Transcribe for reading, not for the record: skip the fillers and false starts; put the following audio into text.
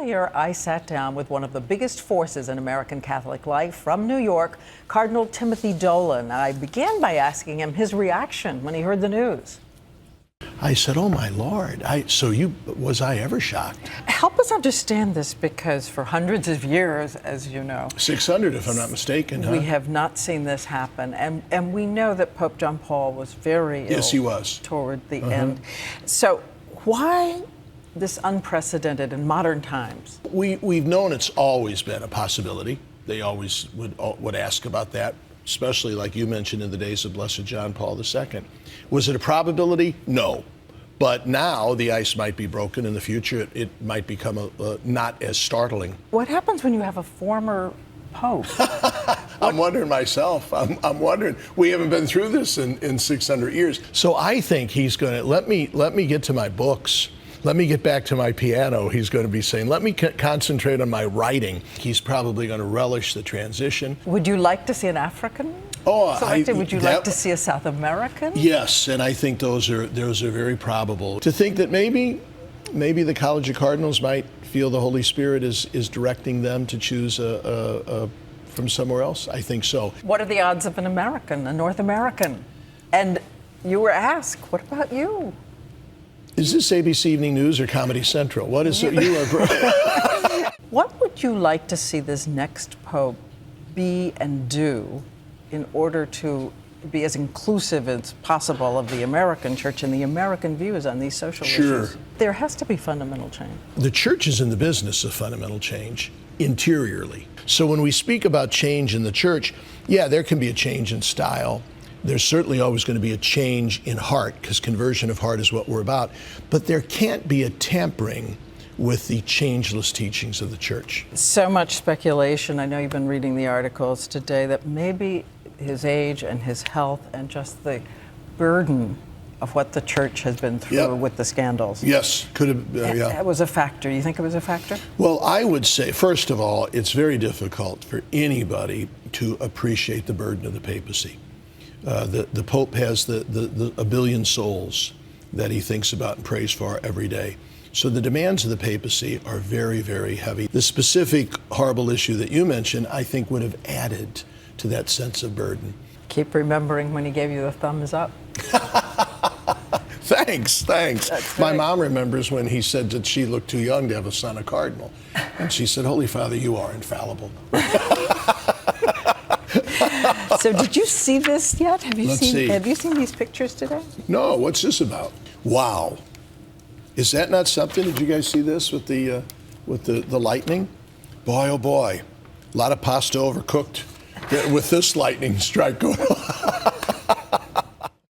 earlier, I sat down with one of the biggest forces in American Catholic life from New York, Cardinal Timothy Dolan. I began by asking him his reaction when he heard the news. I said, oh my Lord, was I ever shocked? Help us understand this, because for hundreds of years, as you know, 600 if I'm not mistaken, huh? We have not seen this happen. And we know that Pope John Paul was very ill. Yes, he was. Toward the end. So why this unprecedented in modern times? We've known it's always been a possibility. They always would ask about that, especially like you mentioned in the days of Blessed John Paul II. Was it a probability? No. But now the ice might be broken. In the future, it might become not as startling. What happens when you have a former pope? I'm wondering myself. I'm wondering. We haven't been through this in 600 years. So I think he's going to, let me get to my books. Let me get back to my piano, he's going to be saying. Let me concentrate on my writing. He's probably going to relish the transition. Would you like to see an African selected? Would you like to see a South American? Yes, and I think those are very probable. To think that maybe the College of Cardinals might feel the Holy Spirit is directing them to choose from somewhere else, I think so. What are the odds of an American, a North American? And you were asked, what about you? Is this ABC Evening News or Comedy Central? What is it? You are. What would you like to see this next pope be and do in order to be as inclusive as possible of the American church and the American views on these social issues? There has to be fundamental change. The church is in the business of fundamental change interiorly. So when we speak about change in the church, yeah, there can be a change in style. There's certainly always going to be a change in heart, because conversion of heart is what we're about. But there can't be a tampering with the changeless teachings of the church. So much speculation. I know you've been reading the articles today that maybe his age and his health and just the burden of what the church has been through with the scandals. Yes, could have, yeah. That was a factor. You think it was a factor? Well, I would say, first of all, it's very difficult for anybody to appreciate the burden of the papacy. The Pope has a billion souls that he thinks about and prays for every day. So the demands of the papacy are very, very heavy. The specific horrible issue that you mentioned, I think, would have added to that sense of burden. Keep remembering when he gave you the thumbs up. Thanks. My mom remembers when he said that she looked too young to have a son, a cardinal. And she said, Holy Father, you are infallible. So did you see this yet? Have you Let's seen these pictures today? No, what's this about? Wow. Is that not something? Did you guys see this with the lightning? Boy, oh boy. A lot of pasta overcooked with this lightning strike going on.